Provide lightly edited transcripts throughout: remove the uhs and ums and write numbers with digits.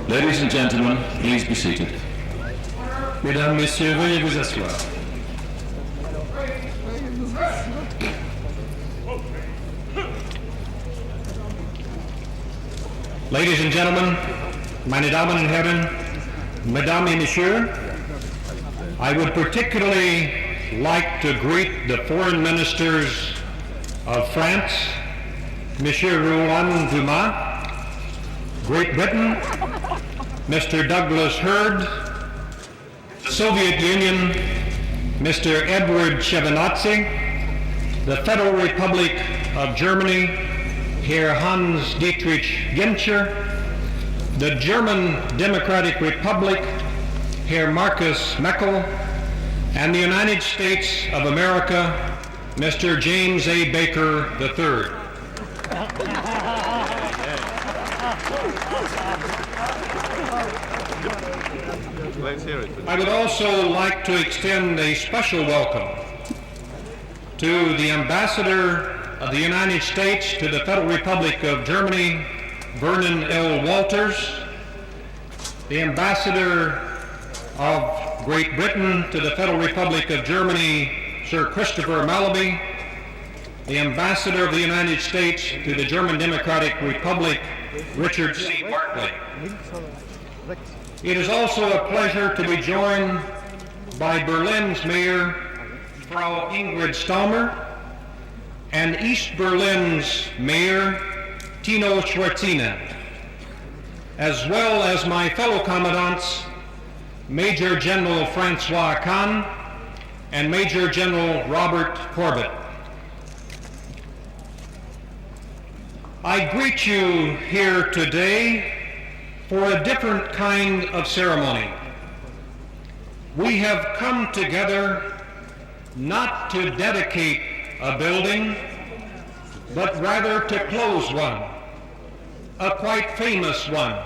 Ladies and gentlemen, please be seated. Mesdames, Messieurs, veuillez vous asseoir. Ladies and gentlemen, meine Damen und Herren, Mesdames et Messieurs, I would particularly like to greet the foreign ministers of France, Monsieur Roland Dumas, Great Britain, Mr. Douglas Hurd, the Soviet Union, Mr. Edward Shevardnadze, the Federal Republic of Germany, Herr Hans Dietrich Genscher, the German Democratic Republic, Herr Marcus Meckel, and the United States of America, Mr. James A. Baker III. I would also like to extend a special welcome to the Ambassador of the United States to the Federal Republic of Germany, Vernon L. Walters, the Ambassador of Great Britain to the Federal Republic of Germany, Sir Christopher Malaby, the Ambassador of the United States to the German Democratic Republic, Richard C. Bartley. It is also a pleasure to be joined by Berlin's Mayor, Frau Ingrid Stalmer, and East Berlin's Mayor, Tino Schwarzina, as well as my fellow commandants, Major General Francois Kahn and Major General Robert Corbett. I greet you here today for a different kind of ceremony. We have come together not to dedicate a building, but rather to close one, a quite famous one.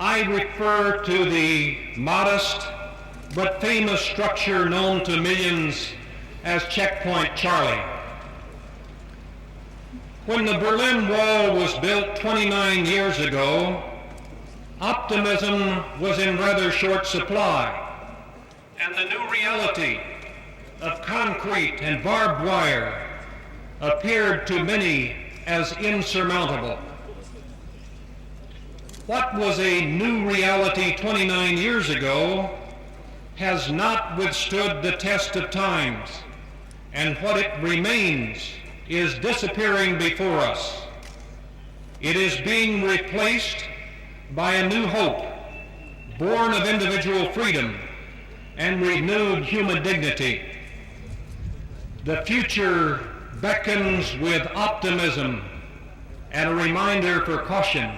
I refer to the modest but famous structure known to millions as Checkpoint Charlie. When the Berlin Wall was built 29 years ago, optimism was in rather short supply, and the new reality of concrete and barbed wire appeared to many as insurmountable. What was a new reality 29 years ago has not withstood the test of times, and what it remains is disappearing before us. It is being replaced by a new hope, born of individual freedom and renewed human dignity. The future beckons with optimism and a reminder for caution.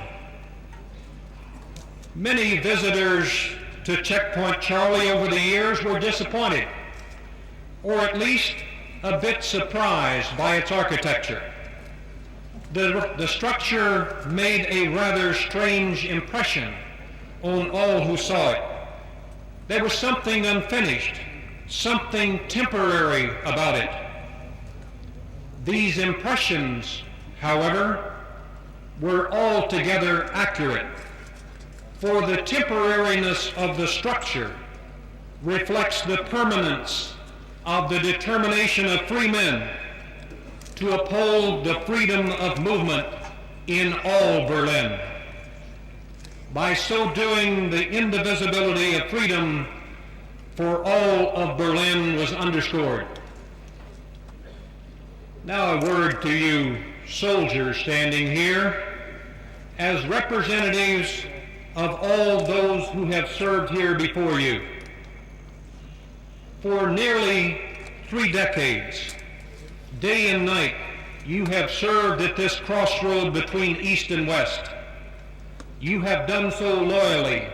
Many visitors to Checkpoint Charlie over the years were disappointed, or at least a bit surprised by its architecture. The structure made a rather strange impression on all who saw it. There was something unfinished, something temporary about it. These impressions, however, were altogether accurate, for the temporariness of the structure reflects the permanence of the determination of free men to uphold the freedom of movement in all Berlin. By so doing, the indivisibility of freedom for all of Berlin was underscored. Now a word to you soldiers standing here as representatives of all those who have served here before you. For nearly 3 decades, day and night, you have served at this crossroad between East and West. You have done so loyally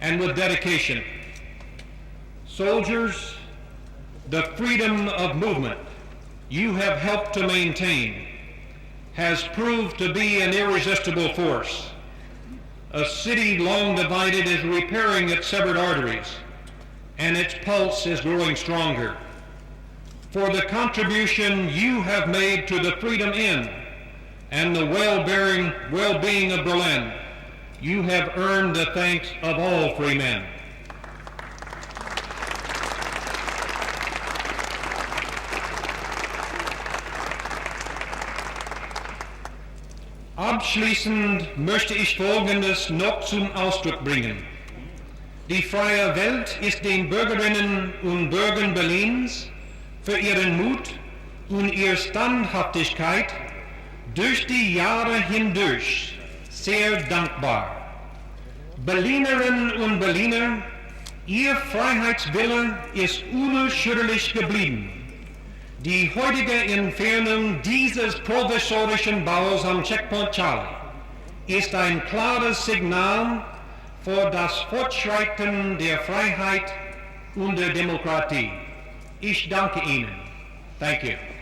and with dedication. Soldiers, the freedom of movement you have helped to maintain has proved to be an irresistible force. A city long divided is repairing its severed arteries, and its pulse is growing stronger. For the contribution you have made to the freedom in and the well-being of Berlin, You have earned the thanks of all free men. Abschließend möchte ich Folgendes noch zum Ausdruck bringen. Die freie Welt ist den Bürgerinnen und Bürgern Berlins für ihren Mut und ihre Standhaftigkeit durch die Jahre hindurch sehr dankbar. Berlinerinnen und Berliner, ihr Freiheitswille ist unerschütterlich geblieben. Die heutige Entfernung dieses provisorischen Baus am Checkpoint Charlie ist ein klares Signal für das Fortschreiten der Freiheit und der Demokratie. Ich danke Ihnen. Thank you.